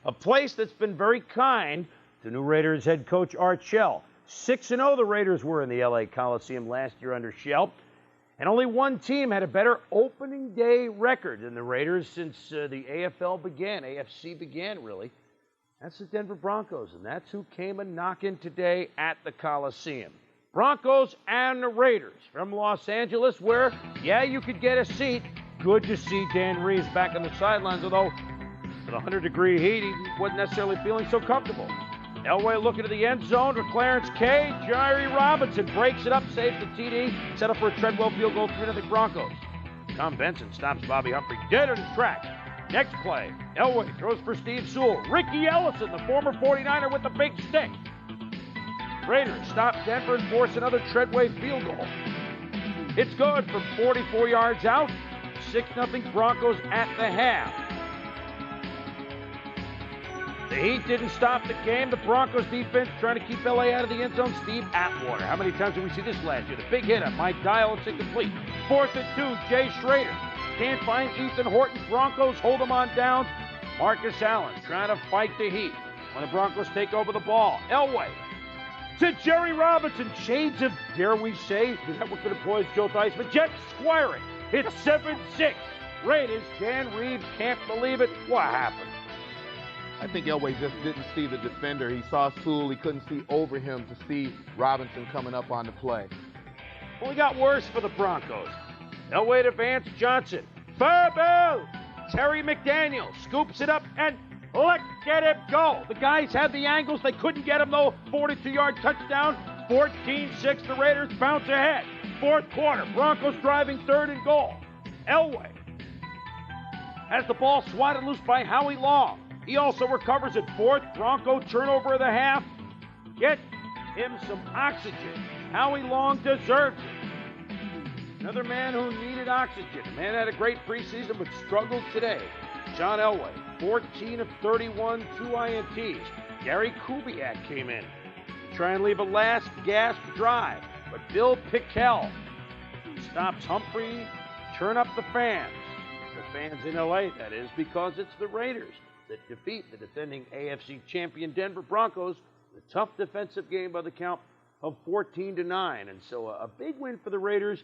a place that's been very kind to new Raiders head coach Art Shell. 6-0 the Raiders were in the L.A. Coliseum last year under Shell. And only one team had a better opening day record than the Raiders since the AFL began, AFC began, really. That's the Denver Broncos, and that's who came a-knocking today at the Coliseum. Broncos and the Raiders from Los Angeles, where, yeah, you could get a seat. Good to see Dan Reeves back on the sidelines, although with 100-degree heat, he wasn't necessarily feeling so comfortable. Elway looking to the end zone for Clarence K. Jerry Robinson breaks it up, saves the TD, set up for a Treadwell field goal, 3-0 Broncos. Tom Benson stops Bobby Humphrey dead on his tracks. Next play, Elway throws for Steve Sewell. Ricky Ellison, the former 49er, with the big stick. Raiders stop Denver and force another Treadway field goal. It's good from 44 yards out. 6-0 Broncos at the half. The Heat didn't stop the game. The Broncos defense trying to keep LA out of the end zone. Steve Atwater. How many times did we see this last year? The big hit on Mike Dial. It's incomplete. 4th and 2, Jay Schrader. Can't find Ethan Horton. Broncos hold him on down. Marcus Allen trying to fight the Heat. When the Broncos take over the ball, Elway to Jerry Robinson. Shades of, dare we say, is that what could employ Joe Theismann? Jet squaring. It's 7-6. Raiders. Dan Reeves can't believe it. What happened? I think Elway just didn't see the defender. He saw Sewell. He couldn't see over him to see Robinson coming up on the play. Well, it got worse for the Broncos. Elway to Vance Johnson. Fumble! Terry McDaniel scoops it up and let him go. The guys had the angles. They couldn't get him, though. 42-yard touchdown. 14-6. The Raiders bounce ahead. Fourth quarter. Broncos driving 3rd and goal. Elway has the ball swatted loose by Howie Long. He also recovers at 4th. Bronco turnover of the half. Get him some oxygen. Howie Long deserves it. Another man who needed oxygen. The man had a great preseason but struggled today. John Elway, 14 of 31, 2 INTs. Gary Kubiak came in to try and leave a last gasp drive. But Bill Pickel stops Humphrey, turn up the fans. The fans in LA, that is, because it's the Raiders that defeat the defending AFC champion Denver Broncos. A tough defensive game by the count of 14-9. And so a big win for the Raiders.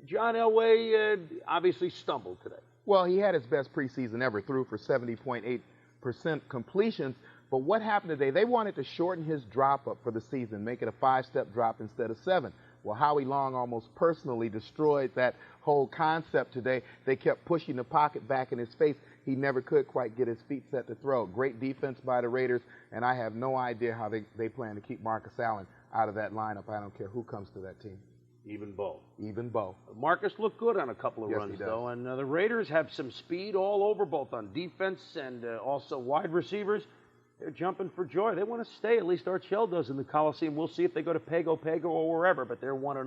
John Elway obviously stumbled today. Well, he had his best preseason ever, threw for 70.8% completions. But what happened today? They wanted to shorten his drop up for the season, make it a 5-step drop instead of 7. Well, Howie Long almost personally destroyed that whole concept today. They kept pushing the pocket back in his face. He never could quite get his feet set to throw. Great defense by the Raiders, and I have no idea how they plan to keep Marcus Allen out of that lineup. I don't care who comes to that team. Even Bo. Even Bo. Marcus looked good on a couple of yes, runs, though, and the Raiders have some speed all over, both on defense and also wide receivers. They're jumping for joy. They want to stay, at least Art Shell does in the Coliseum. We'll see if they go to Pago or wherever, but they're 1-0.